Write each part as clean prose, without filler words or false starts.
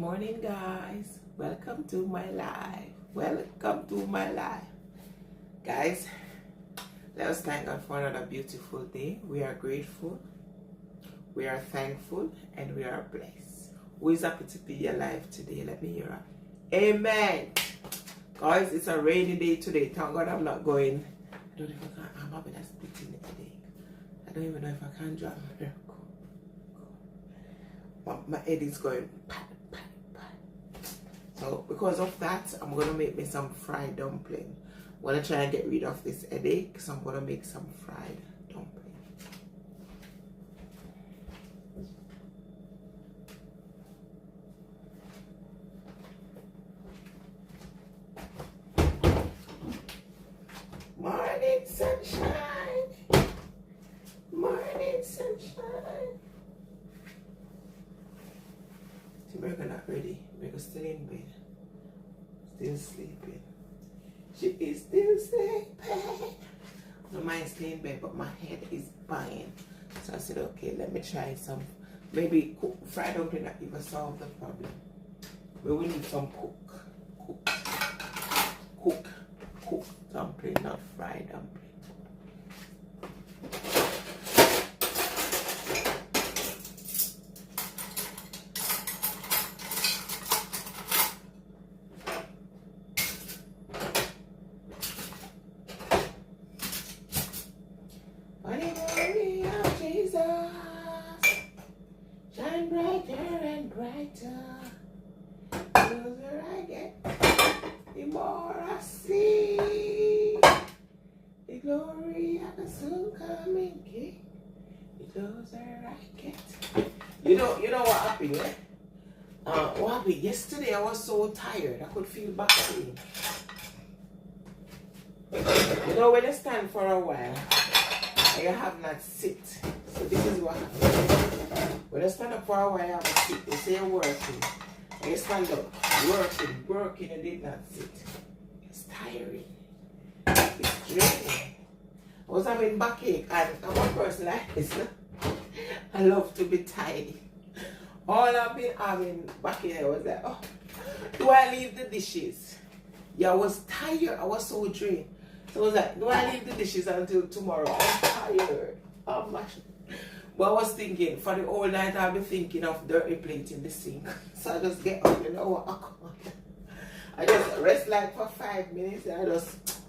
morning, guys. Welcome to my life. Welcome to my life. Guys, let us thank God for another beautiful day. We are grateful, we are thankful, and we are blessed. Who is happy to be alive today? Let me hear it. Amen. Guys, it's a rainy day today. Thank God I'm not going. I don't know if I can. I'm having a splitting headache. I don't even know if I can drive. My head is going pat. So because of that, I'm gonna make me some fried dumpling. I'm gonna try and get rid of this headache, so I'm gonna make some fried dumpling. Morning sunshine. Morning sunshine. America not ready. America still in bed. Still sleeping. She is still sleeping. No mind staying in bed, but my head is banging. So I said, okay, let me try some. Maybe cook fried dumpling that even solve the problem. But we need some cook dumpling, not fried dumpling. Shine brighter and brighter. The closer I get, the more I see. The glory of the soon coming King. The closer I get. You know what happened, eh? What happened? Yesterday I was so tired. I could feel back pain. You know when you stand for a while and you have not sit. So this is what happens. When you stand up for a while, you have to sit. You say you're working. And you stand up, working, you did not sit. It's tiring. It's draining. I was having backache, and I'm one person like this. I love to be tidy. All I've been having backache, I was like, oh, do I leave the dishes? Yeah, I was tired. I was so drained. So I was like, do I leave the dishes until tomorrow? I'm tired. Oh my. But I was thinking, for the whole night I'll be thinking of dirty plate in the sink. So I just get up, you know what? I just rest like for 5 minutes and I just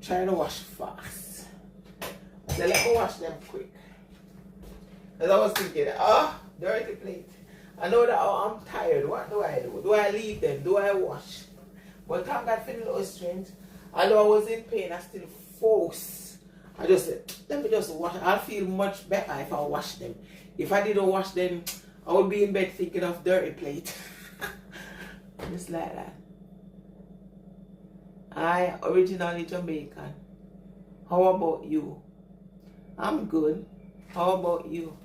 try to wash fast. I said, let me wash them quick. Because I was thinking, dirty plate. I know that I'm tired. What do I do? Do I leave them? Do I wash? But thank God for the little strength. Although I was in pain, I still force. I just said, let me just wash. I'll feel much better if I wash them. If I didn't wash them, I would be in bed thinking of dirty plate. Just like that. I originally Jamaican. How about you? I'm good. How about you?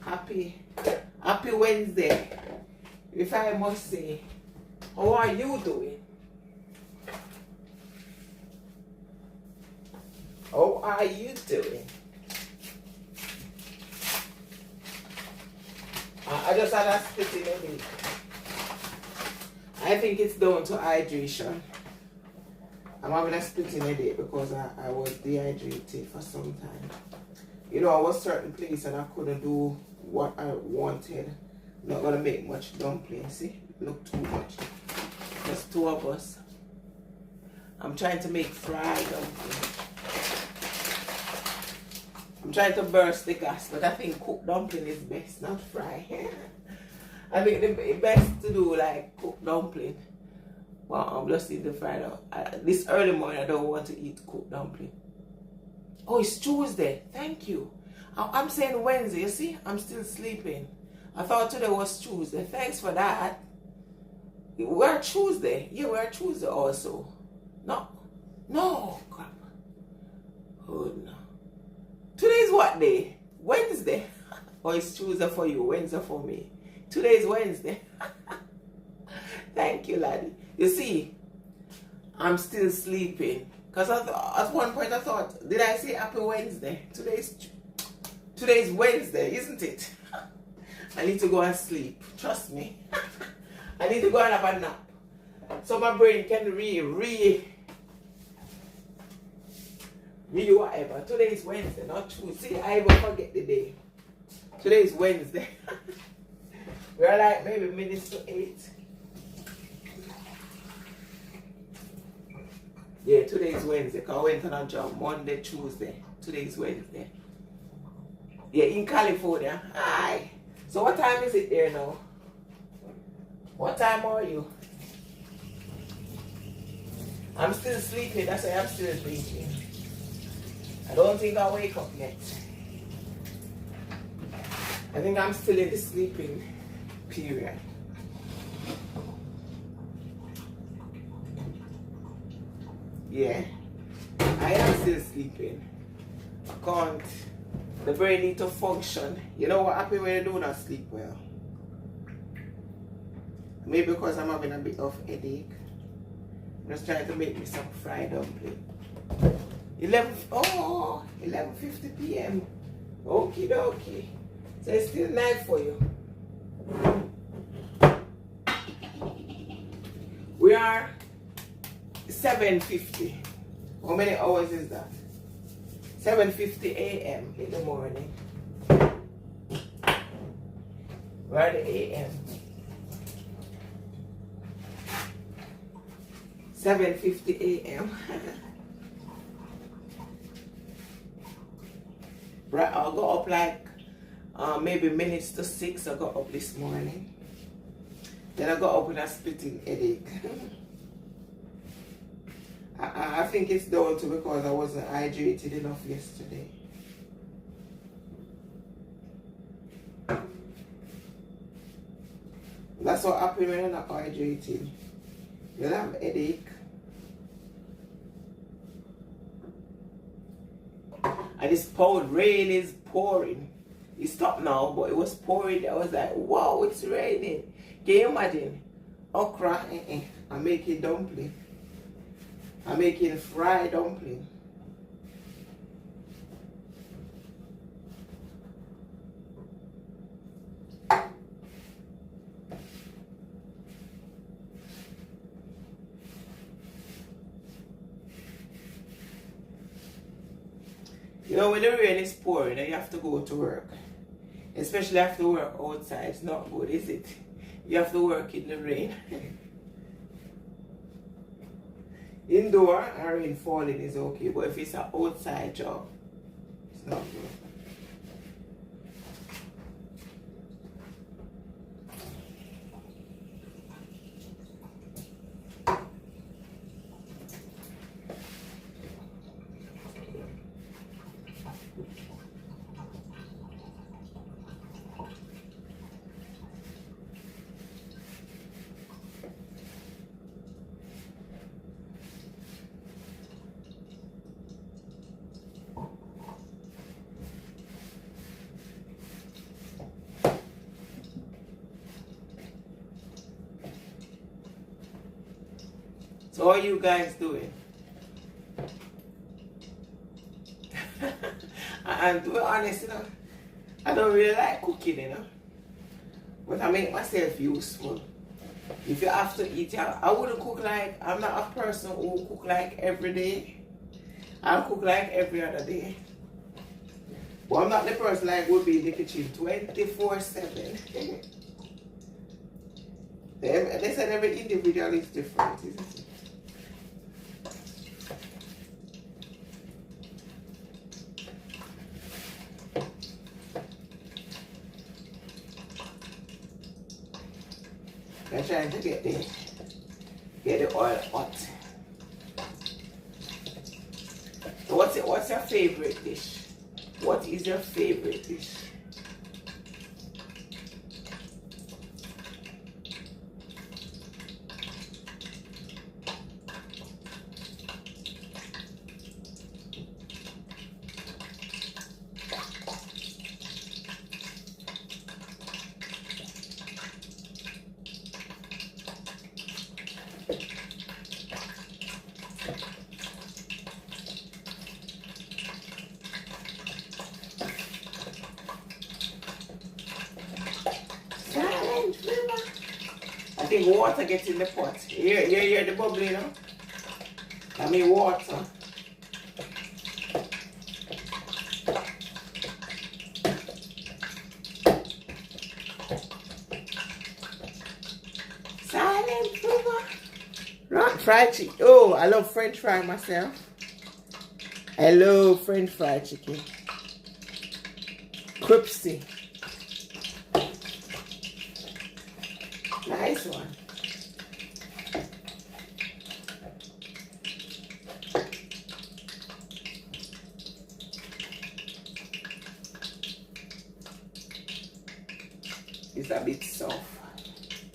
Happy Wednesday. If I must say, how are you doing? How are you doing? I just had a spit in a week. I think it's down to hydration. I'm having a split in a day because I was dehydrated for some time. You know, I was certain place and I couldn't do what I wanted. Not gonna make much dumpling. See, look too much. Just two of us. I'm trying to make fried dumpling. I'm trying to burst the gas, but I think cooked dumpling is best, not fry. I think the best to do like cooked dumpling. Well, I'm just eating the fried up. This early morning, I don't want to eat cooked dumpling. Oh, it's Tuesday. Thank you. I'm saying Wednesday. You see, I'm still sleeping. I thought today was Tuesday. Thanks for that. We're Tuesday. Yeah, we're Tuesday also. No, crap. Oh no. Today's what day? Wednesday. Oh, it's Tuesday for you, Wednesday for me. Today's Wednesday. Thank you, laddie. You see, I'm still sleeping. Because at one point I thought, did I say happy Wednesday? Today's Wednesday, isn't it? I need to go and sleep. Trust me. I need to go and have a nap. So my brain can whatever. Today is Wednesday, not Tuesday. See, I even forget the day. Today is Wednesday. We're like maybe minutes to 8. Yeah, today is Wednesday. Because I went on a job Monday, Tuesday. Today is Wednesday. Yeah, in California. Hi. So what time is it there now? What time are you? I'm still sleeping. That's why I'm still thinking. I don't think I'll wake up yet. I think I'm still in the sleeping period. Yeah, I am still sleeping. I can't. The brain needs to function. You know what happens when you do not sleep well? Maybe because I'm having a bit of headache. I'm just trying to make me some fried dumpling. 11:50 p.m. Okie dokie. So it's still night for you. We are 7:50. How many hours is that? 7:50 a.m. in the morning. We're at the a.m. 7:50 a.m. Right, I'll go up like maybe minutes to 6. I got up this morning. Then I got up with a splitting headache. I think it's down to because I wasn't hydrated enough yesterday. That's what happens when you're not hydrated. You'll have a headache. And this rain is pouring. It stopped now, but it was pouring. I was like, wow, it's raining. Can you imagine? Okra, I'm making dumpling. I'm making fried dumpling. You know, when the rain is pouring and you have to go to work, especially have to work outside, it's not good, is it? You have to work in the rain. Indoor and rain falling is okay, but if it's an outside job, it's not good. So how are you guys doing? And to be honest, you know, I don't really like cooking, you know. But I make myself useful. If you have to eat, I wouldn't cook like, I'm not a person who cook like every day. I'll cook like every other day. But I'm not the person like would be in the kitchen 24/7. They said every individual is different, isn't it? I'm trying to get the oil hot. So what's your favorite dish? What is your favorite dish? think water gets in the pot. You hear the bubbling, now? I mean water. Silent river. Right, fried chicken. Oh, I love French fry myself. I love French fried chicken. Crispy. Nice one. It's a bit soft.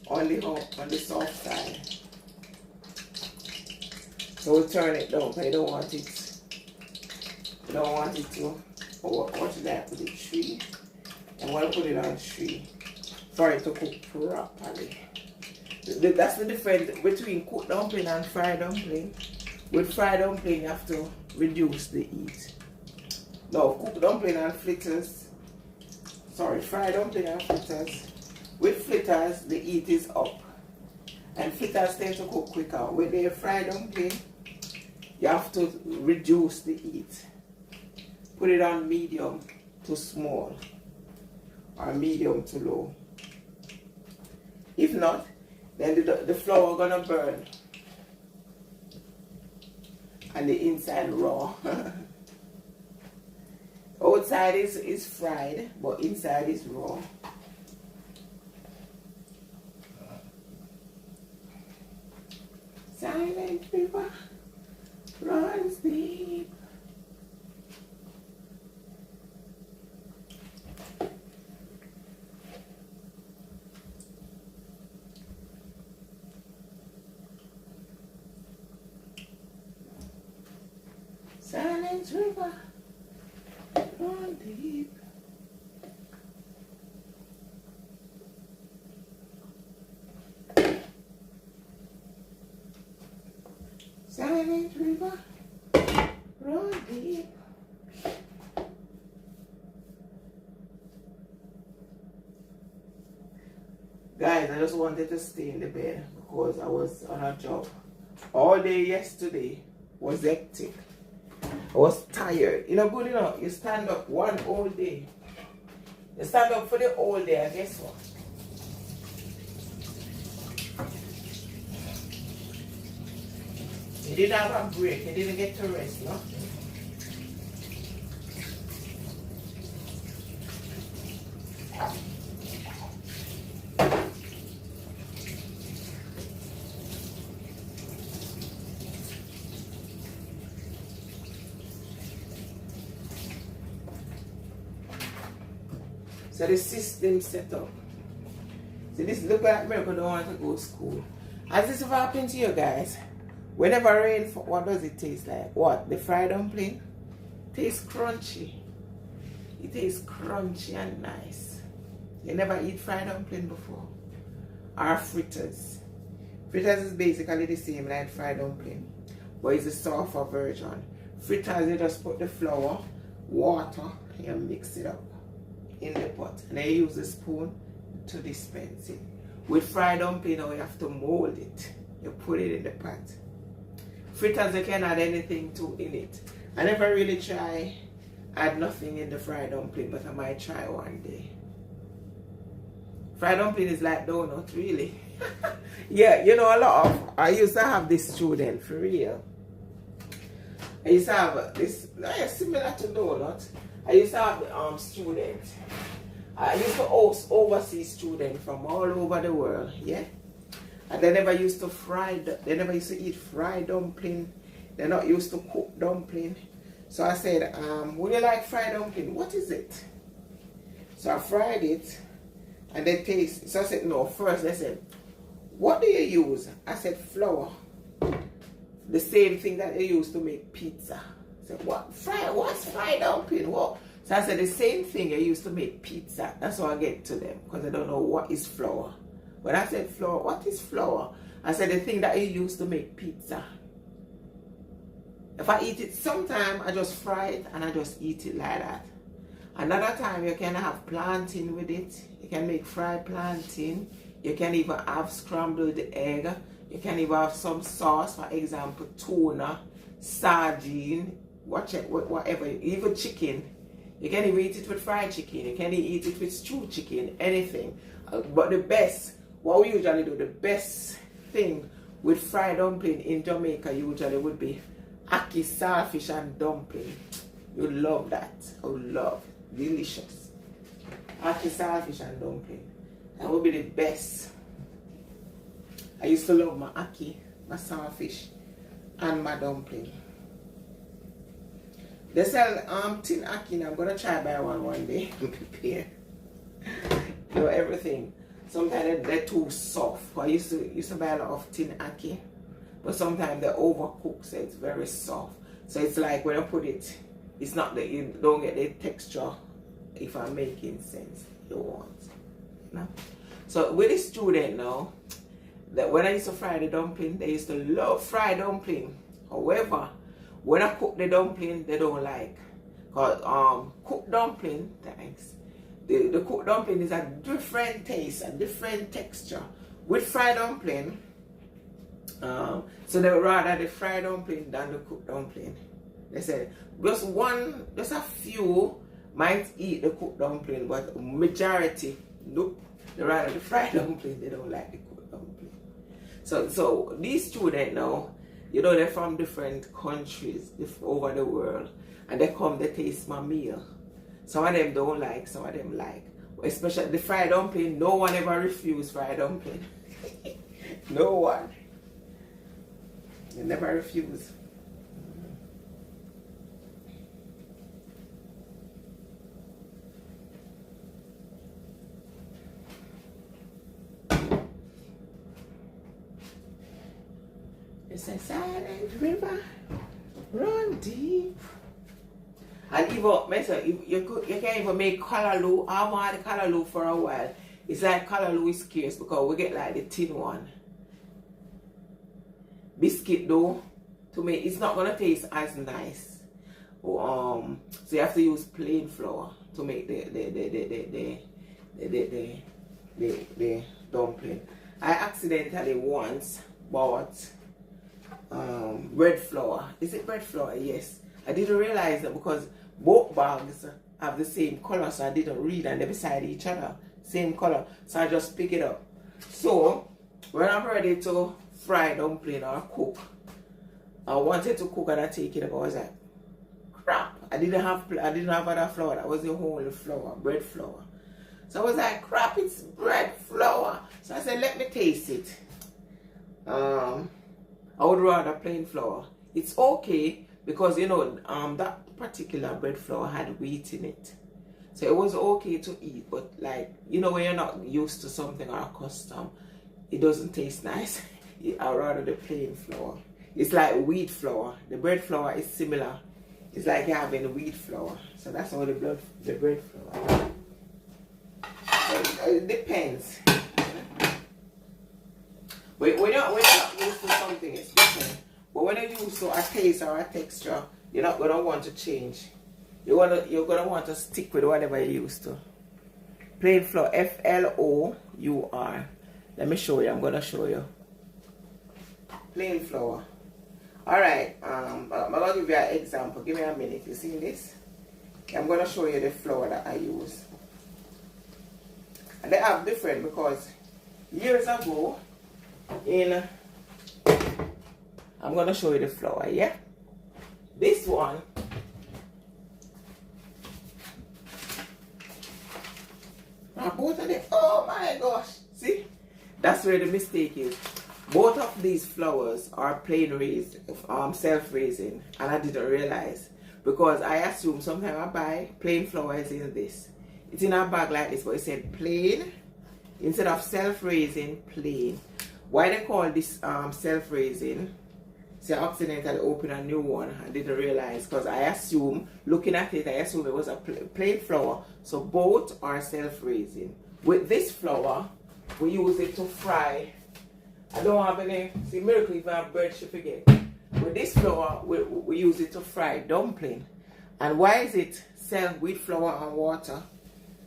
On the soft side. So we'll turn it down. I don't want it. You don't want it to. What should I put it? 3. I want to put it on 3 for it to cook properly. That's the difference between cooked dumpling and fried dumpling. With fried dumpling, you have to reduce the heat. Now, cooked dumpling and fritters. Sorry, fried dumpling and fritters. With fritters, the heat is up. And fritters tend to cook quicker. With the fried dumpling, you have to reduce the heat. Put it on medium to small. Or medium to low. If not, then the flour gonna burn. And the inside raw. Outside is fried, but inside is raw. Silent river runs deep. Silent river run deep. Silent river run deep. Guys, I just wanted to stay in the bed because I was on a job. All day yesterday was hectic. I was tired. You know, good enough. You stand up one whole day. You stand up for the whole day, and guess what? You didn't have a break. You didn't get to rest, no? So the system set up. So this look like America don't want to go to school. Has this ever happened to you guys? Whenever rain, what does it taste like? What? The fried dumpling? Tastes crunchy. It tastes crunchy and nice. You never eat fried dumpling before? Or fritters. Fritters is basically the same like fried dumpling, but it's a softer version. Fritters, you just put the flour, water, and you mix it up in the pot. And then you use a spoon to dispense it. With fried dumpling, now you have to mold it. You put it in the pot. Fritters, you can add anything to in it. I never really try add nothing in the fried dumpling, but I might try one day. Fried dumpling is like donut, really. Yeah, you know, I used to have this student, for real. I used to have this, similar to donut. I used to have student. I used to oversee students from all over the world, yeah? And they never used to they never used to eat fried dumpling. They're not used to cook dumpling. So I said, would you like fried dumpling? What is it? So I fried it and they taste. So I said, no, first they said, what do you use? I said, flour. The same thing that they use to make pizza. I said, what's fried dumpling? What? So I said, the same thing I used to make pizza. That's how I get to them, because I don't know what is flour. When I said flour, what is flour? I said, the thing that you use to make pizza. If I eat it sometime, I just fry it and I just eat it like that. Another time, you can have plantain with it. You can make fried plantain. You can even have scrambled egg. You can even have some sauce, for example, tuna, sardine, whatever, even chicken. You can even eat it with fried chicken. You can eat it with stewed chicken, anything. But the best, what we usually do, the best thing with fried dumpling in Jamaica usually would be ackee, saltfish and dumpling. You love that. I would love. Delicious. Ackee, saltfish and dumpling. That would be the best. I used to love my ackee, my saltfish, and my dumpling. They sell tin ackee now. I'm gonna try buy one day and prepare. You know, everything. Sometimes they're too soft. I used to buy a lot of tin ackee, but sometimes they overcook, so it's very soft. So it's like when I put it, it's not that you don't get the texture. If I'm making sense, you want. You know? So with the student now, that when I used to fry the dumpling, they used to love fried dumpling. However, when I cook the dumpling, they don't like. Cause cooked dumpling, thanks. The cooked dumpling is a different taste, a different texture. With fried dumpling, so they would rather the fried dumpling than the cooked dumpling. They said just a few might eat the cooked dumpling, but majority, nope. They rather the fried dumpling. They don't like the cooked dumpling. So these students now, you know, they're from different countries over the world, and they come, they taste my meal. Some of them don't like, some of them like. Especially the fried dumpling, no one ever refused fried dumpling. No one. They never refuse. It's a silent river, run deep. And even, you can even make callaloo. I haven't had callaloo for a while. It's like callaloo is scarce because we get like the tin one. Biscuit dough, to make, it's not going to taste as nice. So you have to use plain flour to make the dumpling. I accidentally once bought bread flour. Is it bread flour? Yes. I didn't realize that because both bags have the same color, so I didn't read, and they're beside each other, same color. So I just pick it up. So when I'm ready to fry dumpling or cook, I wanted to cook and I take it up. I was like, crap! I didn't have other flour. That was the whole flour, bread flour. So I was like, crap! It's bread flour. So I said, let me taste it. I would rather plain flour. It's okay. Because, you know, that particular bread flour had wheat in it. So it was okay to eat, but like, you know, when you're not used to something or accustomed, it doesn't taste nice. I'd rather the plain flour. It's like wheat flour. The bread flour is similar. It's like having wheat flour. So that's all the bread flour. So it depends. But when you're not used to something, it's different. But when you're used to a taste or a texture, you're not going to want to change. You're going to want to stick with whatever you're used to. Plain flour, F-L-O-U-R. Let me show you. I'm going to show you. Plain flour. Alright, I'm going to give you an example. Give me a minute. You see this? I'm going to show you the flour that I use. And they have different because years ago, I'm going to show you the flour, yeah? This one, both of them, oh my gosh, see? That's where the mistake is. Both of these flours are plain raised, self-raising, and I didn't realize. Because I assume sometimes I buy plain flour is in this. It's in a bag like this, but it said plain, instead of self-raising, plain. Why they call this self-raising? See, I accidentally opened a new one. I didn't realize because I assume, looking at it, I assume it was a plain flour. So both are self-raising. With this flour, we use it to fry. I don't have any, see, miracle if I have bread, she forget. With this flour, we use it to fry dumpling. And why is it wheat flour and water?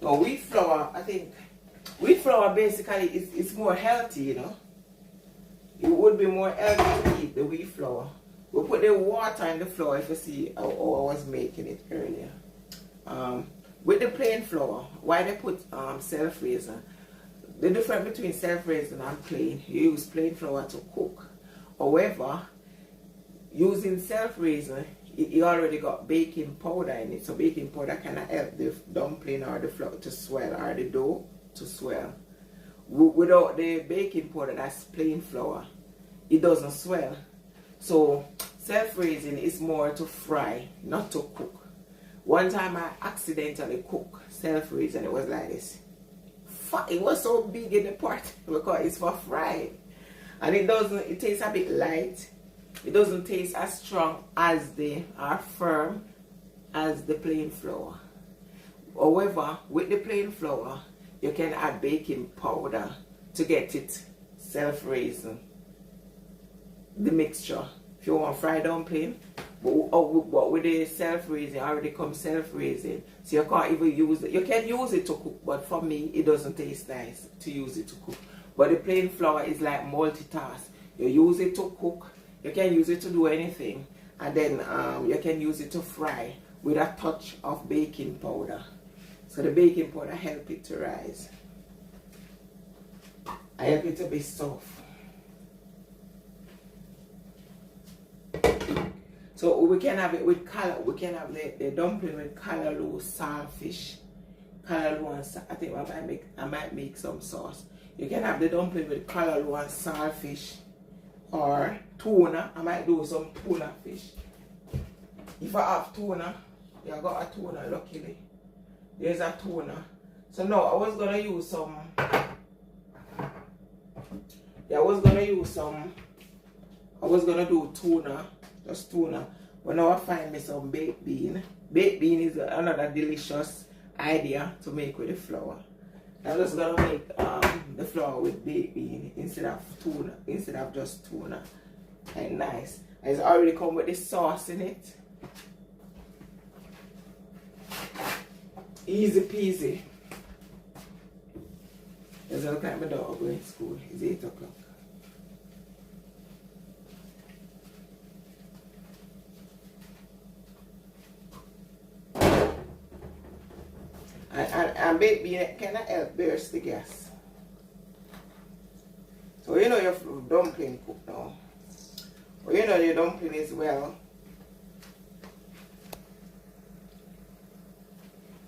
No, wheat flour, I think, Wheat flour basically is more healthy, you know. It would be more healthy to eat the wheat flour. We put the water in the flour, if you see how I was making it earlier. With the plain flour, why they put self-raising? The difference between self-raising and plain, you use plain flour to cook. However, using self-raising, you already got baking powder in it, so baking powder can help the dumpling or the flour to swell, or the dough to swell. Without the baking powder, that's plain flour, it doesn't swell. So self-raising is more to fry, not to cook. One time I accidentally cooked self-raising, it was like this. It was so big in the pot because it's for fry, and it tastes a bit light. It doesn't taste as strong as or firm as the plain flour. However, with the plain flour, you can add baking powder to get it self-raising, the mixture. If you want fried dumpling, but with the self-raising, already comes self-raising, so you can't even use it. You can use it to cook, but for me, it doesn't taste nice to use it to cook. But the plain flour is like multitask. You use it to cook, you can use it to do anything, and then you can use it to fry with a touch of baking powder. So the baking powder helps it to rise. I help it to be soft. So we can have it with color. We can have the dumpling with callaloo, saltfish, callaloo and I think I might make some sauce. You can have the dumpling with callaloo and saltfish, or tuna. I might do some tuna fish. If I have tuna, yeah, I got a tuna. Luckily, there's a tuna. So now I was gonna use some. Yeah, I was gonna do tuna. Just tuna. But now I find me some baked bean. Baked bean is another delicious idea to make with the flour. I'm just gonna make the flour with baked bean instead of tuna, instead of just tuna. And nice. It's already come with the sauce in it. Easy peasy. Does it look like my dog going to school? It's 8 o'clock. And baked bean can help burst the gas. So you know your dumpling cooked now. Well, you know your dumpling is well.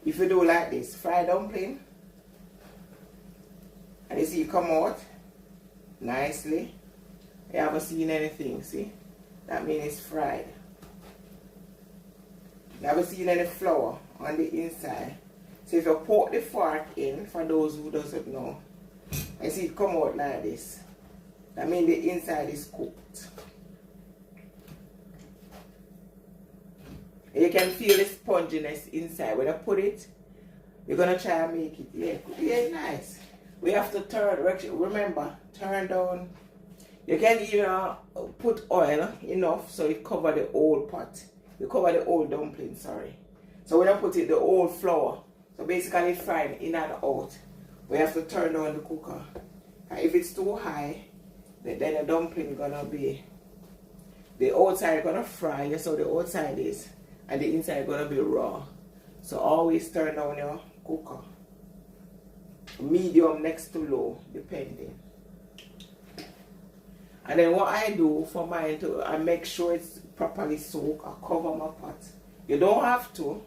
If you do like this, fried dumpling, and you see it come out nicely, you haven't seen anything, see? That means it's fried. You haven't seen any flour on the inside. So if you poke the fork in, for those who doesn't know, and see it come out like this, that means the inside is cooked. And you can feel the sponginess inside. When you put it, you're gonna try and make it. Yeah, nice. We have to turn, remember, turn down. You can even put oil enough so it cover the whole pot. You cover the whole dumpling, sorry. So when you put it, the whole flour. So basically frying in and out. We have to turn on the cooker. And if it's too high, then the dumpling gonna be, the outside gonna fry, that's how the outside is, and the inside gonna be raw. So always turn down your cooker. Medium next to low, depending. And then what I do for mine, I make sure it's properly soaked. I cover my pot. You don't have to.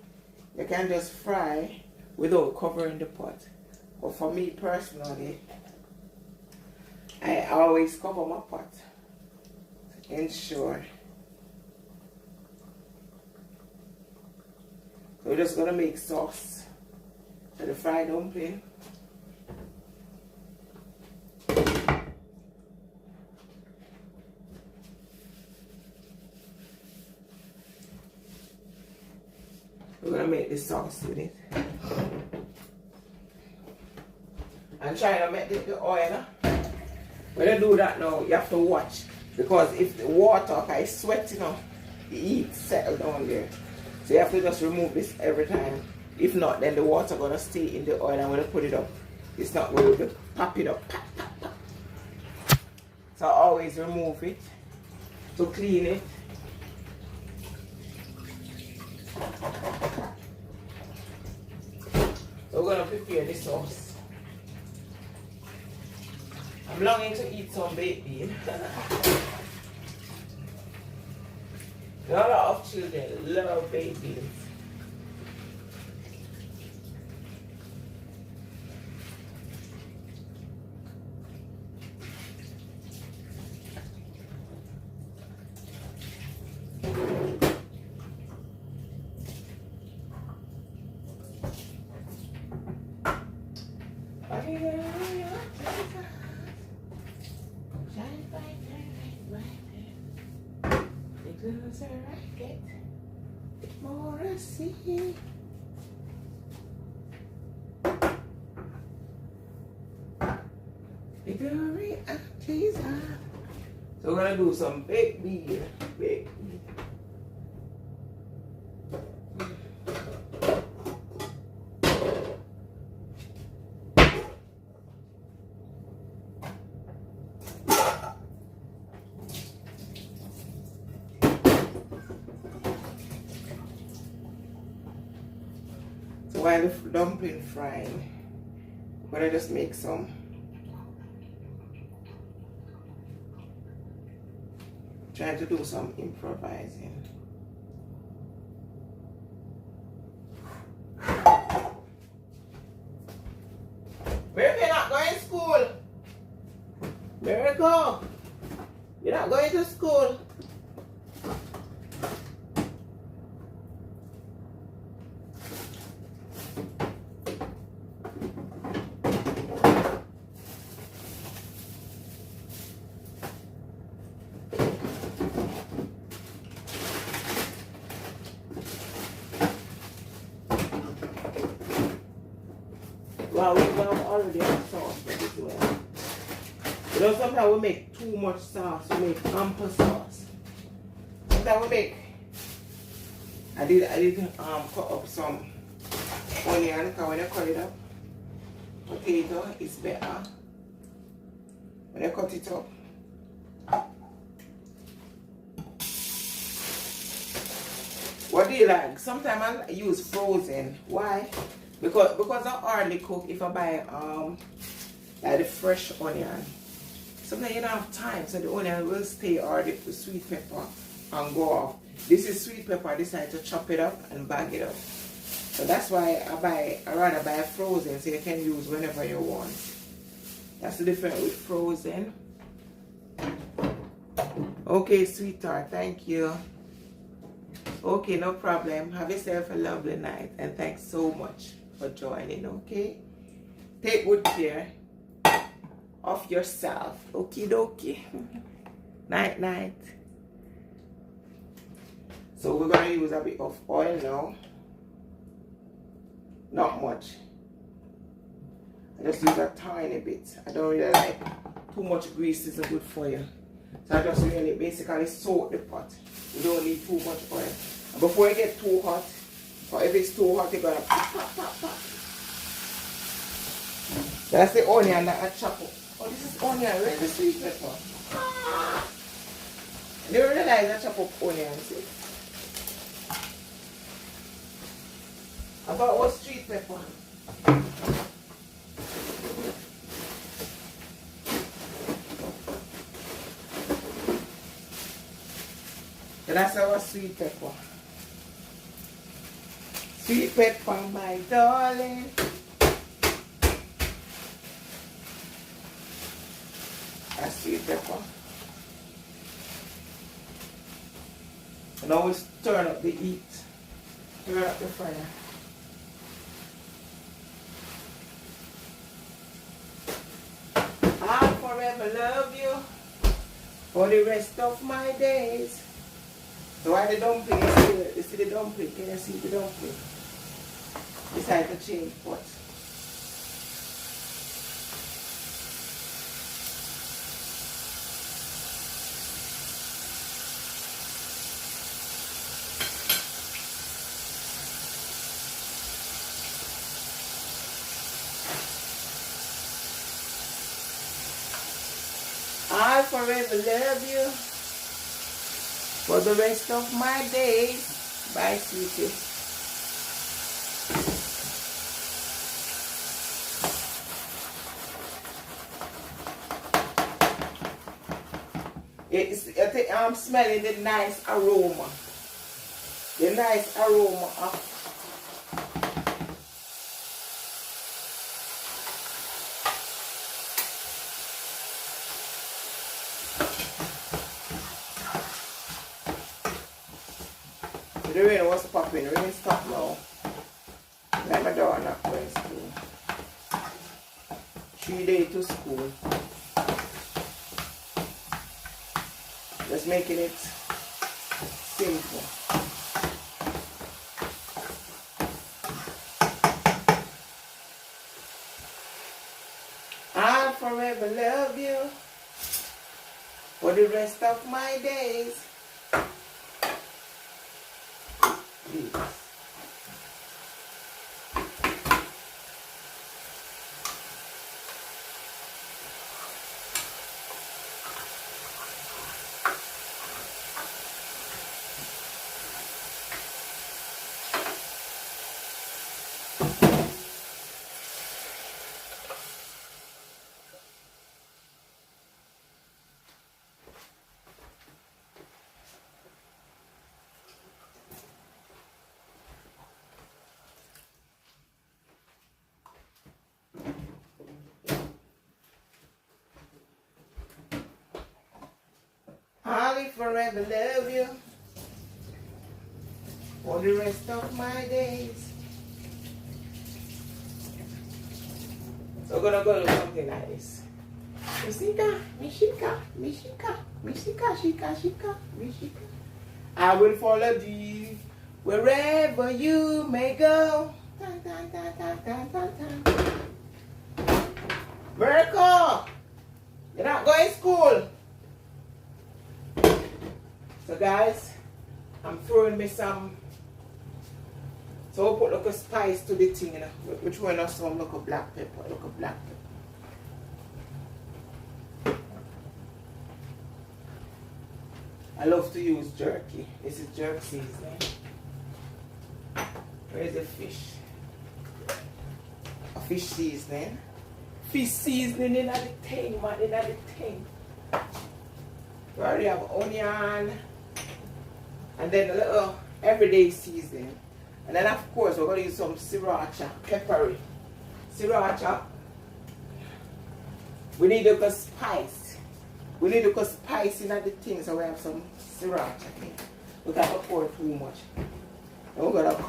You can just fry without covering the pot. But for me personally, I always cover my pot to ensure. So we're just gonna make sauce for the fried dumpling. We're gonna make the sauce with it. And try to make the oil. When you do that now, you have to watch. Because if the water is sweating up, the heat settle down there. So you have to just remove this every time. If not, then the water gonna stay in the oil, and when you put it up, it's not going to pop it up. So I always remove it to clean it. So we're going to prepare the sauce. I'm longing to eat some baked beans. A lot of children love baked beans. Closer I get, the more I see. The glory of Jesus. So we're gonna do some baked beans. Baked beans. While the dumpling frying, I'm gonna just make some. Trying to do some improvising. Where you're not going to school? Miracle, you're not going to school. Well, we have already have sauce for this way. You know, sometimes we make too much sauce, we make ample sauce. Sometimes we make, I did cut up some onion, because when I cut it up, potato is better. When I cut it up, what do you like? Sometimes I use frozen. Why? Because I hardly cook if I buy like the fresh onion. Sometimes you don't have time, so the onion will stay, or the sweet pepper and go off. This is sweet pepper. I decided to chop it up and bag it up. So that's why I rather buy frozen, so you can use whenever you want. That's the difference with frozen. Okay, sweetheart, thank you. Okay, no problem. Have yourself a lovely night, and thanks so much for joining, okay? Take good care of yourself. Okie dokie. Night, night. So we're going to use a bit of oil now. Not much. I just use a tiny bit. I don't really like too much grease, isn't good for you. So I just really basically soak the pot. You don't need too much oil. And before it gets too hot, or if it's too hot, you're gonna pop, pop, pop, pop. That's the onion that I chop up. Oh, this is onion. Where's the sweet pepper? You don't realize I chop up onion, see? I thought it was sweet pepper. And that's our sweet pepper. Sweet pepper, my darling. That's sweet pepper. And always turn up the heat. Turn up the fire. I'll forever love you for the rest of my days. So why the dumpling is here? You see the dumpling? Can you see the dumpling? Decide to change pot. I'll forever love you for the rest of my days. Bye, sweetie. I think I'm smelling the nice aroma. The nice aroma of the rain was popping. Rain stopped now. Like my daughter not going to school. 3 days to school. Just making it simple. I'll forever love you for the rest of my days. Please. I'll forever love you for the rest of my days. So we're gonna go do something like this. Mishika, Mishika, Mishika, Mishika, Shika, Shika, Mishika. I will follow thee wherever you may go. Dun, dun, dun, dun, dun, dun, dun. Miracle! You're not going to school. So guys, I'm throwing me some. So we'll put like a spice to the thing, you know. Which one of some look of black pepper, look of black pepper. I love to use jerky. This is jerk seasoning. Where's the fish? A fish seasoning. Fish seasoning in the thing, man, in the thing. We already have onion. And then a little everyday seasoning. And then of course we're going to use some sriracha, peppery. Sriracha. We need a spice. We need a spice in the thing, so we have some sriracha here. We can't pour too much. And we're going to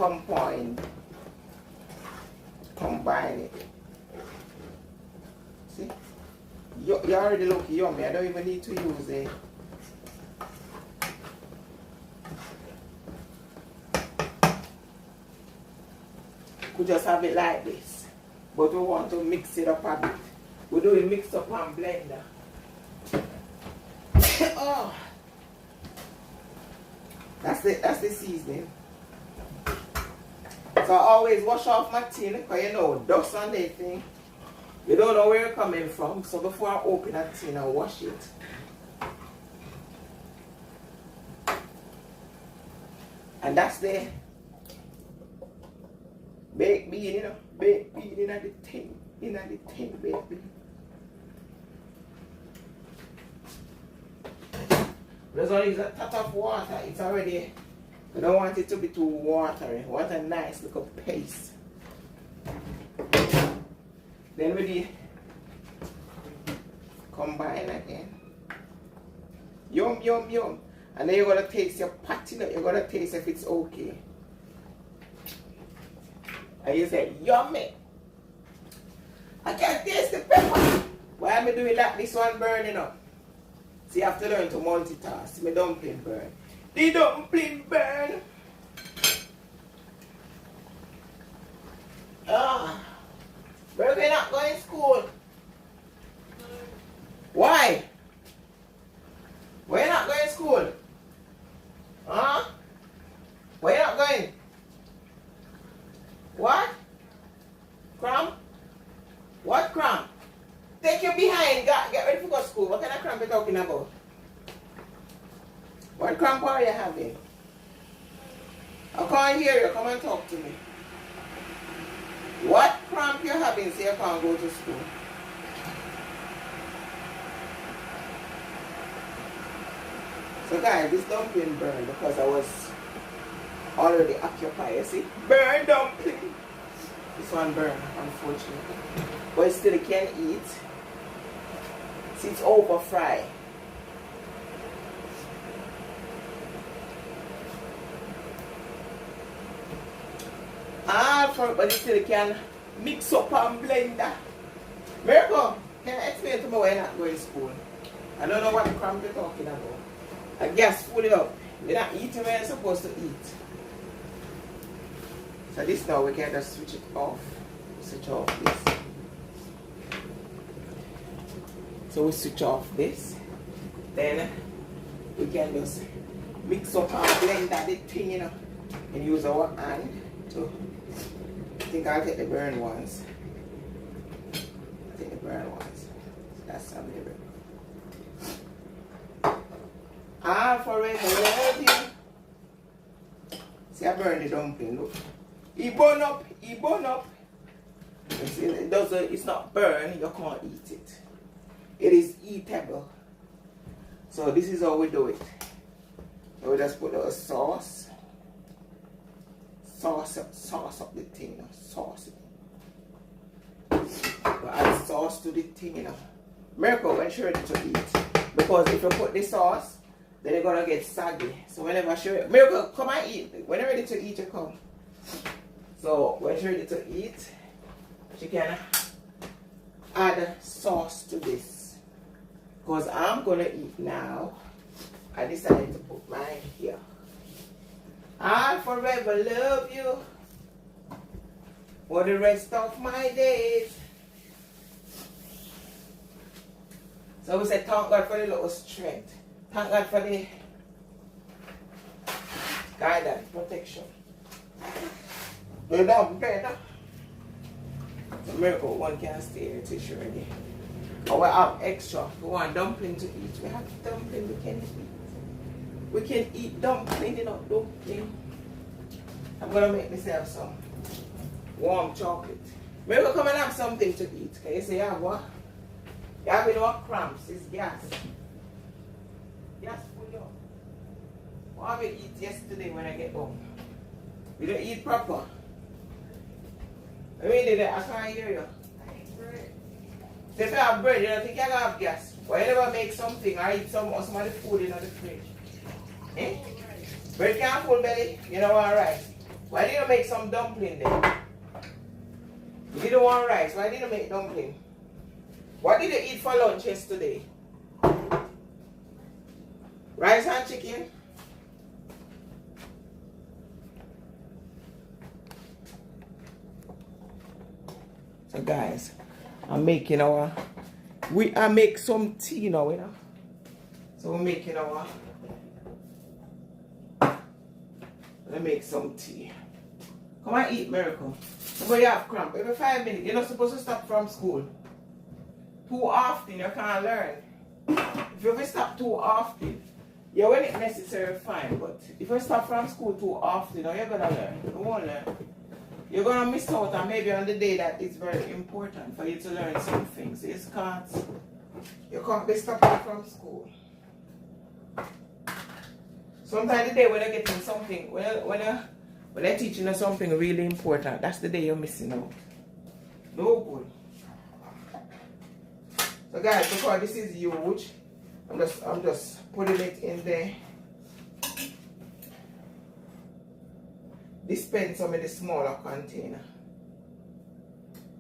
combine it. See? You already look yummy. I don't even need to use it. Could just have it like this, but we want to mix it up a bit. We do it mix up on blender. Oh, that's the seasoning. So I always wash off my tin, because you know dust on that thing. You don't know where it's coming from, so before I open that tin, I wash it. And that's the baked bean, you know, baked bean in the tin, baked bean. There's only a touch of water, it's already, I don't want it to be too watery. I want a nice little paste. Then we combine again. Yum, yum, yum. And then you're going to taste your patty, you're going to taste if it's okay. And you say, yummy. I can't taste the pepper. Why am I doing that? This one burning up. See, I have to learn to multitask. My dumpling burn. The dumpling burn. Ah. But we're not going to school. Why? We're not going to school. Huh? We're not going. What? Cramp? What cramp? Take your behind, get ready to go to school. What kind of cramp are you talking about? What cramp are you having? I can't hear you. Come and talk to me. What cramp you having so you can't go to school? So guys, this dumpling burned because I was already occupied. You see? Burn dumpling. This one burned, unfortunately. But still you can eat. See, it's over fried. But you still can mix up and blend that. Miracle, can you explain to me why you're not going to school? I don't know what cramp you're talking about. I guess full it up. You're not eating when you're supposed to eat. So this now we can just switch it off. Switch off this. So we switch off this. Then we can just mix up and blend that thing, you know. And use our hand to. I think I'll take the burn ones. I take the burn ones. That's how they burn. I'll forever love you. See, I burn the dumpling. Look. It burn up. It burn up. You see, it's not burn. You can't eat it. It is eatable. So this is how we do it. So we just put a sauce. Sauce up the thing, you know. Sauce it. We add sauce to the thing, you know. Miracle when she's ready to eat. Because if you put the sauce, then you're gonna get saggy. So whenever Miracle, come and eat. When you're ready to eat, you come. So when she's ready to eat, she can add sauce to this. Because I'm gonna eat now. I decided to put mine here. I'll forever love you for the rest of my days. So we said thank God for the little strength. Thank God for the guidance, protection. You know, better. It's a miracle one can stay here till she's ready. Or we have extra. We want dumpling to eat. We have dumpling we can eat. We can eat dumpling, you know, dumpling. I'm gonna make myself some warm chocolate. Maybe we'll come and have something to eat. Can you say, yeah, what? You have no cramps, it's gas. Gas full up. What have you eat yesterday when I get home? You don't eat proper. I mean, I can't hear you. I eat bread. So if you have bread, you don't think you're gonna have gas. Why you never make something or eat some of the food in the fridge? Eh? Bread can't full belly, you don't want rice. Why didn't you make some dumpling then? You didn't want rice, why didn't you make dumpling? What did you eat for lunch yesterday? Rice and chicken? So guys, I'm making I make some tea now, you know. So we're making let me make some tea. Come and eat, Miracle. Somebody have cramp. Every 5 minutes. You're not supposed to stop from school. Too often, you can't learn. If you ever stop too often, yeah, when it's necessary, fine. But if you stop from school too often, you're going to learn. You won't learn. You're going to miss out on maybe on the day that it's very important for you to learn some things. You can't be stopping from school. Sometimes the day when you're getting something, when they're teaching you something really important, that's the day you're missing out. No good. So guys, because this is huge, I'm just putting it in there. Dispense some in the smaller container.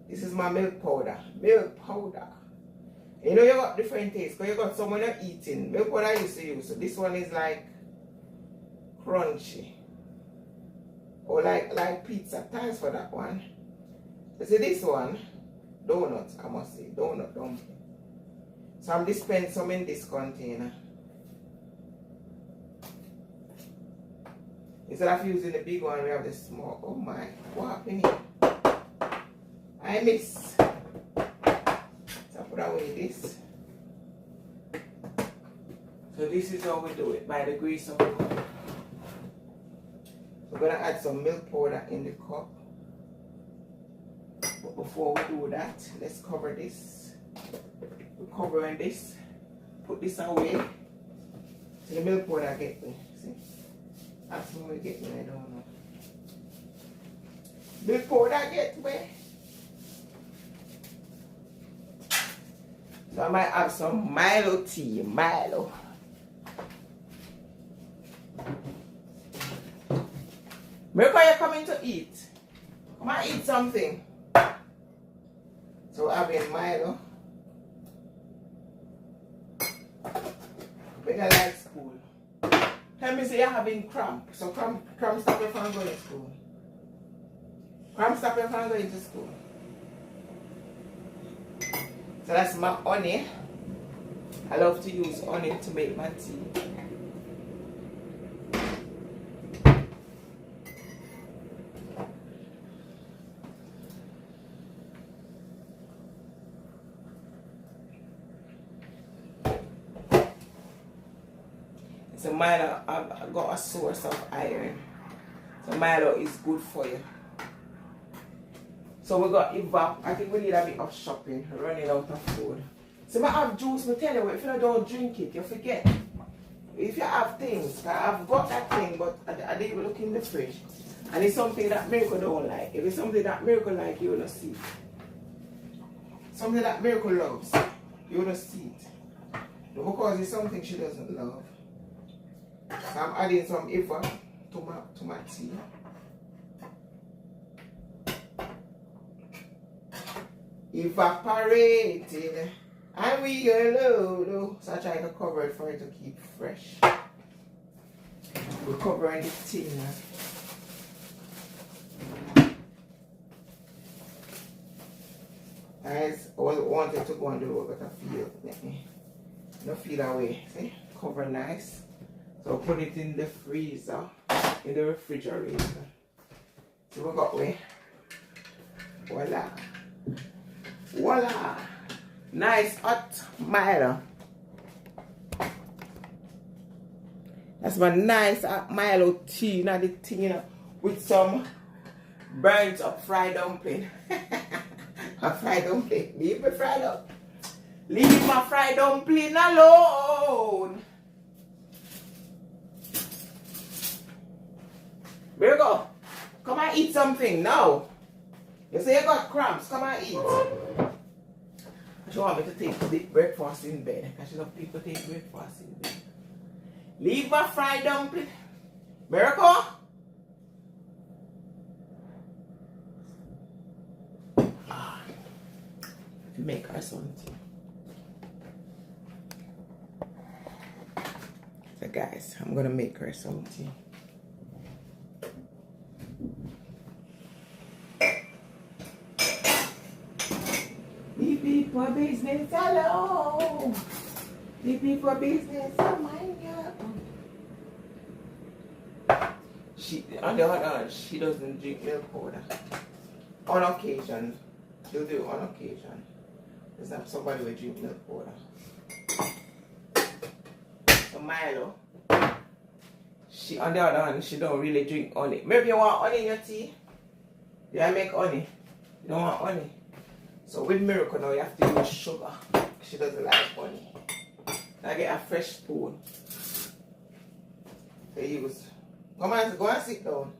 This is my milk powder. Milk powder. You know you got different tastes, because you got some when you're eating. Milk powder I used to use. So this one is like crunchy. Or like pizza. Thanks for that one. You see this one? Donuts, I must say. Donut dumpling. So I'm dispensing some in this container. Instead of using the big one, we have the small. Oh my, what happened here? I miss. So I put away this. So this is how we do it, by the grease of the cup. We're going to add some milk powder in the cup. But before we do that, let's cover this. We're covering this. Put this away. So the milk powder get me. See? That's when we get me, I don't know. Milk powder get me. So I might have some Milo tea. Milo. Mirko, you're coming to eat. Come on, eat something. So I've been Milo. When I like school. Tell me say you're having cramp. So cramp stop you from going to school. Cramp stop you from going to school. So that's my honey. I love to use honey to make my tea. So Milo, I've got a source of iron. So Milo is good for you. So we got evap. I think we need a bit of shopping. Running out of food. So I have juice, I tell you, if you don't drink it, you forget. If you have things, I've got that thing, but I didn't look in the fridge. And it's something that Miracle don't like. If it's something that Miracle like, you will see. Something that Miracle loves, you will see it. Because it's something she doesn't love. So I'm adding some evap to my tea. Evaporated, and we go. So I try to cover it for it to keep fresh. We're covering the tea now. Guys, I wanted to go and do it, but I feel no feel away. See, cover nice. So put it in the freezer, in the refrigerator. So we got way. Voila. Voila! Nice hot Milo. That's my nice hot Milo tea. Now the tea, you know, with some burnt up fried dumpling. A fried dumpling. Leave me fried up. Leave my fried dumpling alone. Here we go. Come and eat something now. You say you got cramps, come and eat. She want me to take the breakfast in bed. Because she love people take breakfast in bed. Leave my fried dumpling. Miracle? Make her something. So guys, I'm gonna make her something. For business, hello. DP for business, oh my God. She, on the other hand, she doesn't drink milk powder. On occasion, she'll do it on occasion. There's not somebody who drink milk powder. So Milo, she on the other hand, she don't really drink honey. Maybe you want honey in your tea? Yeah, I make honey. You don't want honey? So with Miracle now, you have to use sugar. She doesn't like honey. Now get a fresh spoon. So use. Come on, go and sit down.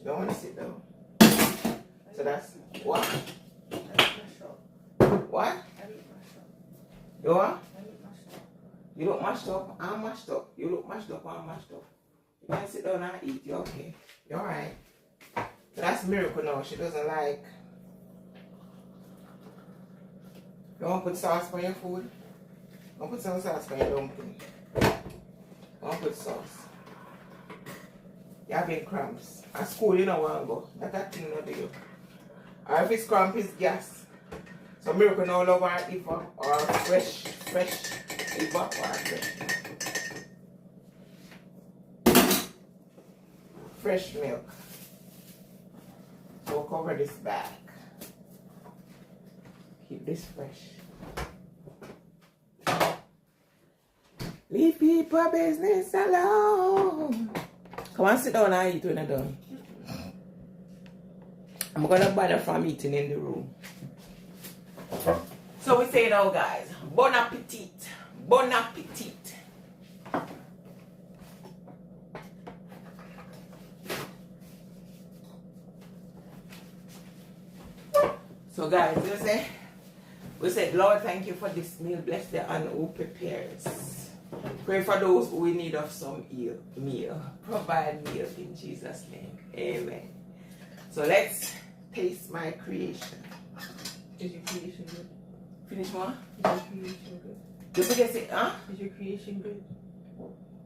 You don't want to sit down. So that's what? What? You what? You look mashed up. I'm mashed up. You look mashed up. I'm mashed up. You can sit down and eat. You're okay. You're alright. So that's Miracle now. She doesn't like. You want to put sauce on your food? Don't put some sauce on your dumpling. Don't put sauce. You have been cramps. At school, you don't want to go. That thing not do. Or if it's cramp, it's gas. So Miracle now love our evap or fresh evap or fresh milk. So we'll cover this back. Keep this fresh. Leave people business alone. Come on, sit down and eat when you're done. I'm gonna bother from eating in the room. So we say now, guys, bon appetit. Bon appetit. So guys, we said, Lord, thank you for this meal. Bless the one who prepares. Pray for those who in need of some meal. Provide meal in Jesus' name. Amen. So let's taste my creation. Is your creation good? Finish one? Is your creation good? You forget say, huh? Is your creation good?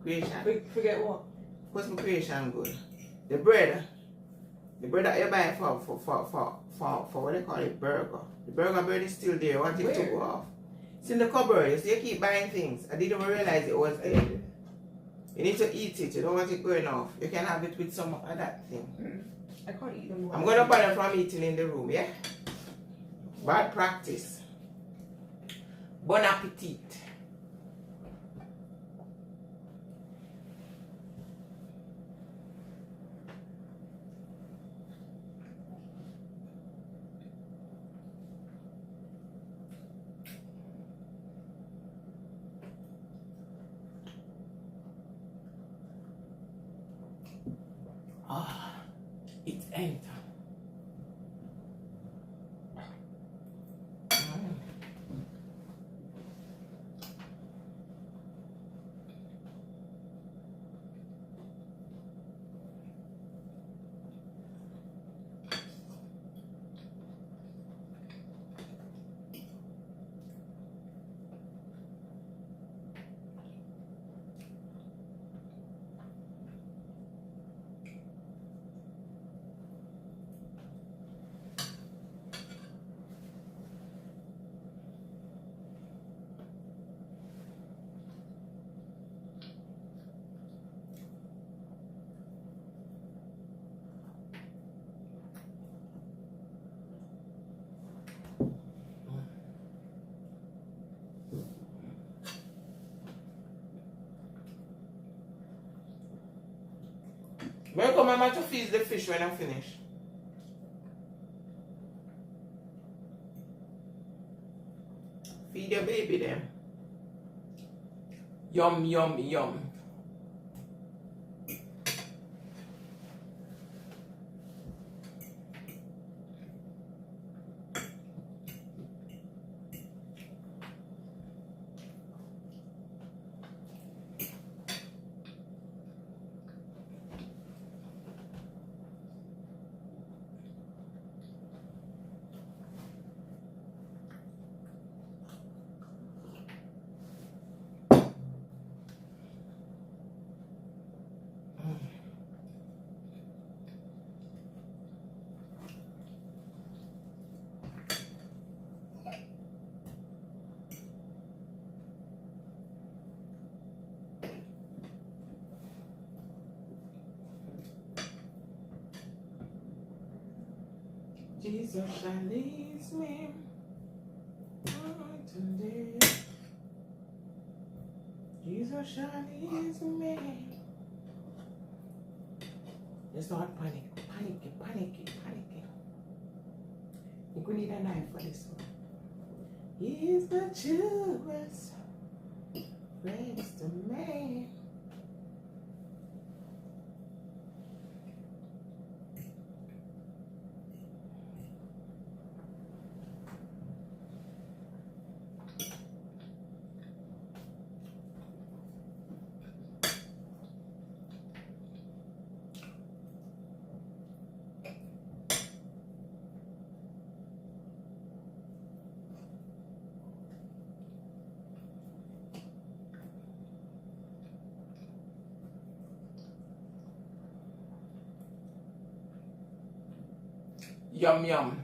Creation. Forget what? What's my creation good? The bread that you buy for what they call it, burger. The burger bread is still there. Want it to go off. It's in the cupboard. You see, you keep buying things. I didn't even realize it was there. You need to eat it. You don't want it going off. You can have it with some of that thing. I can't eat them. I'm going to bother from eating in the room, yeah? Bad practice. Bon appetit. Ah, it's empty. Welcome, Mama, to feed the fish when I finish. Feed your baby them. Yum, yum, yum. Jesus shall lead me today. Jesus shall lead me. Let's not panic. Panicking. You could need a knife for this one. He's the truest, greatest man. Yum, yum.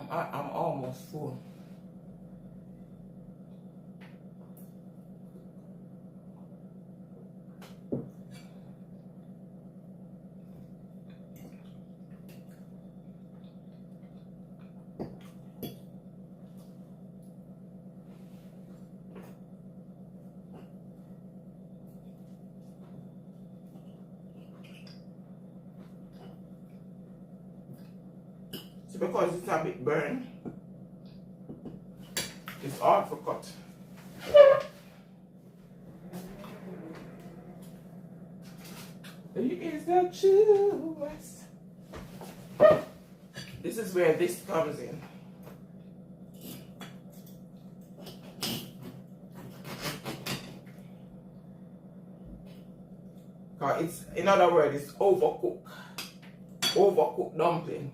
I'm almost full. So because it's a bit burnt, it's hard for cut. Is the truest. This is where this comes in. It's, in other words, it's overcooked dumpling.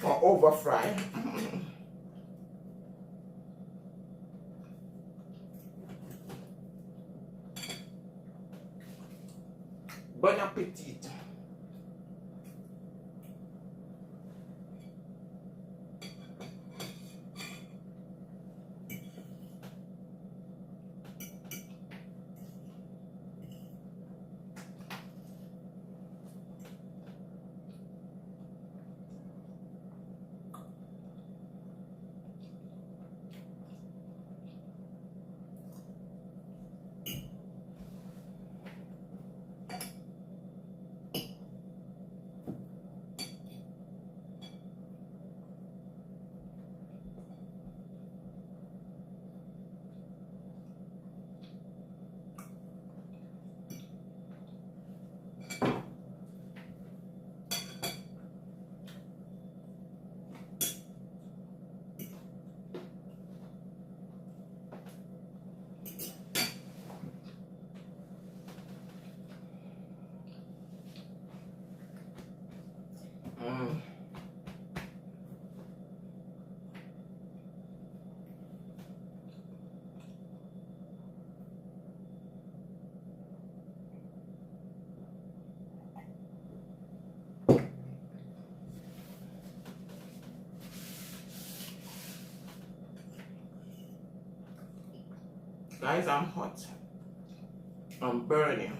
Or over fry. Bon appetit. Guys, I'm hot. I'm burning.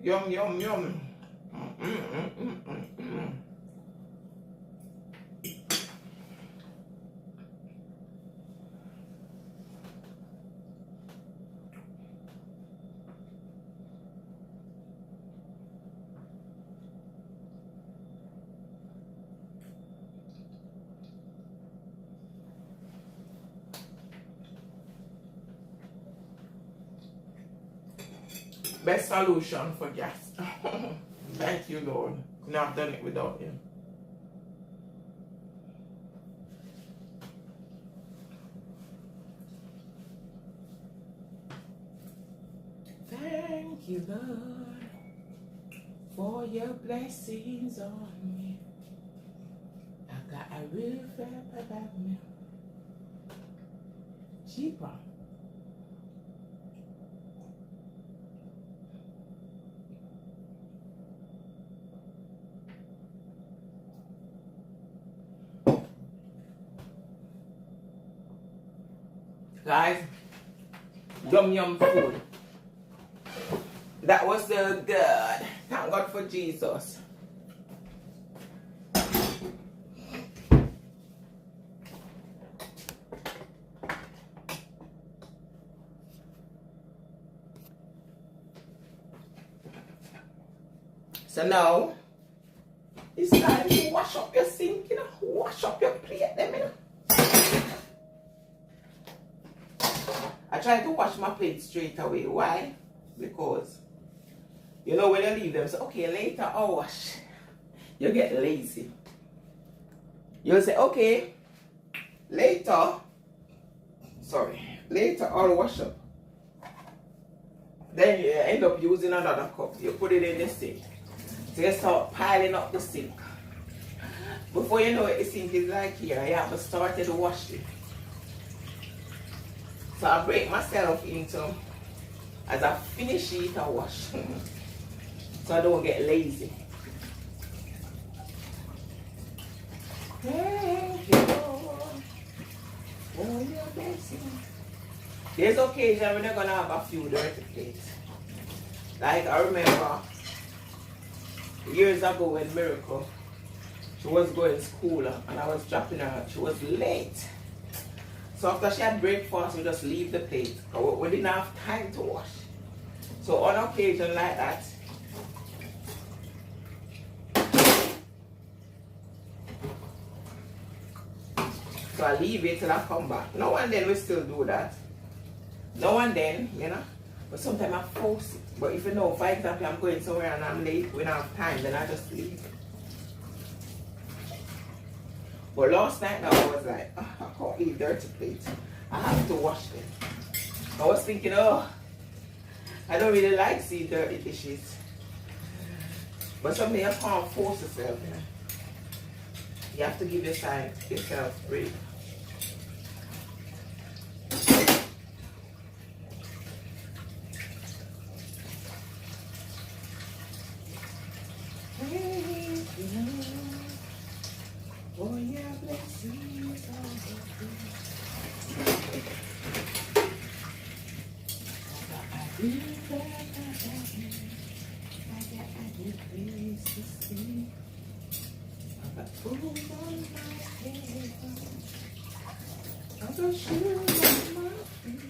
Yum, yum, yum. Best solution for gas. Thank you, Lord. Couldn't have done it without Him. Thank you, Lord, for your blessings on me. I got a roof above me. Cheaper. Guys, yum yum food. That was so good. Thank God for Jesus. So now it's time to wash up your sink, you know. try to wash my plate straight away. Why? Because, you know, when you leave them, say, okay, later I'll wash. You get lazy. You'll say, okay, later I'll wash up. Then you end up using another cup. You put it in the sink. So you start piling up the sink. Before you know it, the sink is like here. You haven't started washing. So I break myself into, as I finish it, I wash. So I don't get lazy. Thank you, Lord, for your blessing. There's occasion when you're gonna have a few dirty plates. Like I remember years ago when Miracle, she was going to school and I was dropping her. She was late. So after she had breakfast, we just leave the plate. We didn't have time to wash. So on occasion like that, so I leave it till I come back. Now and then we still do that. Now and then, you know. But sometimes I force it. But if you know, for example, I'm going somewhere and I'm late, we don't have time, then I just leave it. But last night now I was like, oh, I can't eat dirty plates. I have to wash them. I was thinking, oh, I don't really like seeing dirty dishes. But something you can't force yourself, you know. You have to give yourself break. Oh, yeah, blessings I got food on my head. I got shoes on my feet.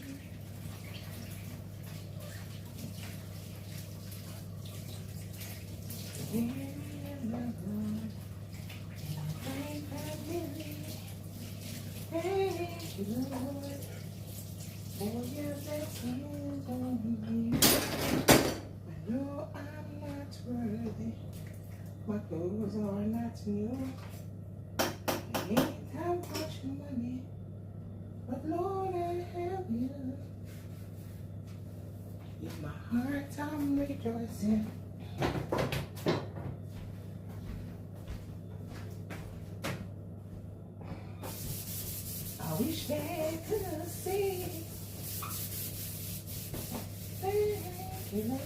Thank you, Lord, for your blessings on me. I know I'm not worthy. My clothes are not new. I ain't have much money, but Lord, I have you. In my heart, I'm rejoicing. I wish they could see. Thank you, Lord.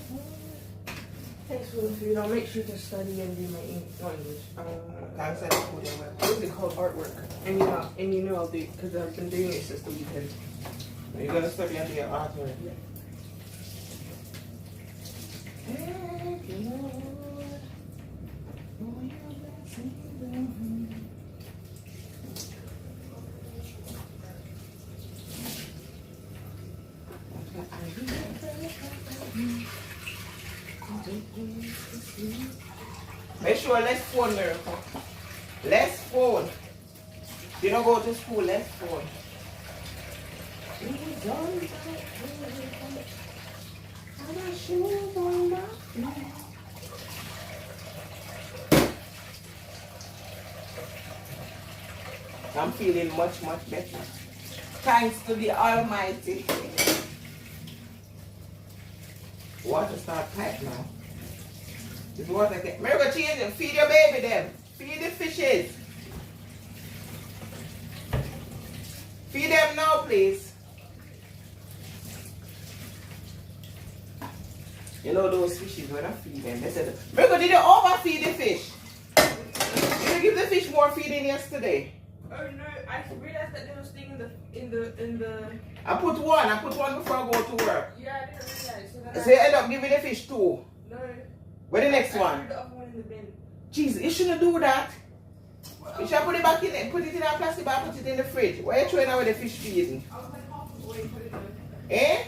Thanks for the food. I'll make sure to study and do my English. Thanks for the food and What is it called? Artwork. And you know I'll do it because I've been doing it since the weekend. You're going to study and do your artwork? Yeah. Thank you, Lord, for your blessings on me. Make sure less phone, Miracle. Less phone. You don't go to school, less phone. I'm feeling much, much better. Thanks to the Almighty. Water start pipe now. This water get. Miracle, change them. Feed your baby them. Feed the fishes. Feed them now, please. You know those fishes when I feed them. They said, Miracle, did you overfeed the fish? Did you give the fish more feeding yesterday? Oh no, I realized that there was thing in the I put one before I go to work. Yeah, I didn't realize. So you end up giving the fish two. No. Where the next I one? threw the other one in the bin. Jeez, you shouldn't do that. You should put it back in it, put it in a plastic bag, put it in the fridge. Why are you throwing away the fish feeding? I was like half away, put it in. Eh?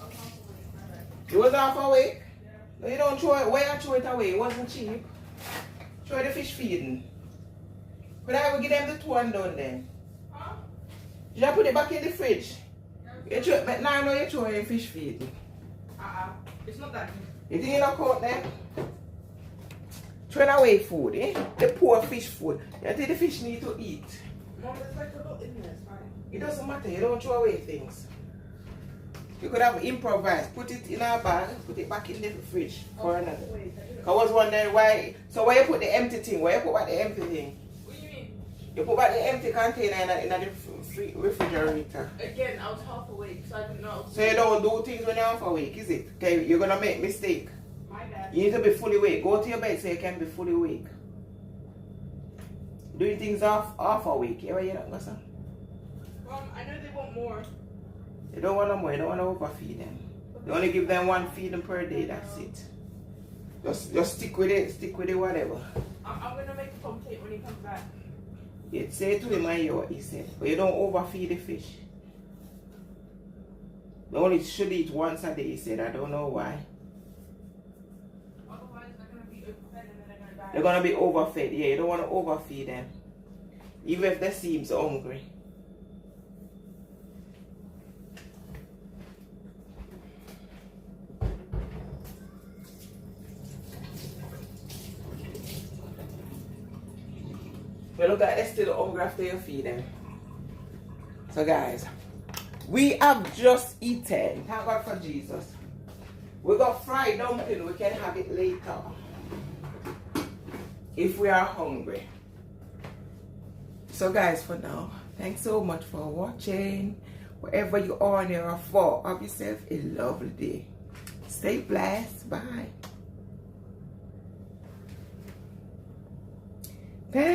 I was half away, my bad. You was half awake? Yeah. No, you don't throw it. Why you throw it away? It wasn't cheap. Throw the fish feeding. But I will give them the two and done then. Huh? You should put it back in the fridge. Yeah, But now I know you're throwing fish feed. It's not that deep. You think you don't count them? Throwing away food, eh? The poor fish food. You think the fish need to eat? Mom, there's like a lot in there, it's fine. It doesn't matter, you don't throw away things. You could have improvised, put it in a bag, put it back in the fridge for another. Wait, I was wondering why. So where you put the empty thing? Where you put back the empty thing? what do you mean? You put back the empty container in the refrigerator. Again, I was half awake, so I didn't know. So you don't do things when you're half awake, is it? Okay, you're gonna make mistake. My bad. You need to be fully awake. Go to your bed so you can be fully awake. Doing things half awake. You hear that, Gossa? I know they want more. You don't want no more. You don't want to overfeed them. You only give them one feeding per day. That's it. Just stick with it. Stick with it, whatever. I'm gonna make a pomfret when he comes back. You say to him, I hear what he said. But you don't overfeed the fish. They only should eat once a day, he said. I don't know why. Otherwise, they're gonna be overfed and then they're gonna die. They're going to be overfed. Yeah, you don't want to overfeed them. Even if they seem so hungry. But look at, they're still hungry after you feed them. So guys, we have just eaten. Thank God for Jesus. We got fried dumpling. We can have it later. If we are hungry. So guys, for now, thanks so much for watching. Wherever you are in your fall, have yourself a lovely day. Stay blessed. Bye. Bye.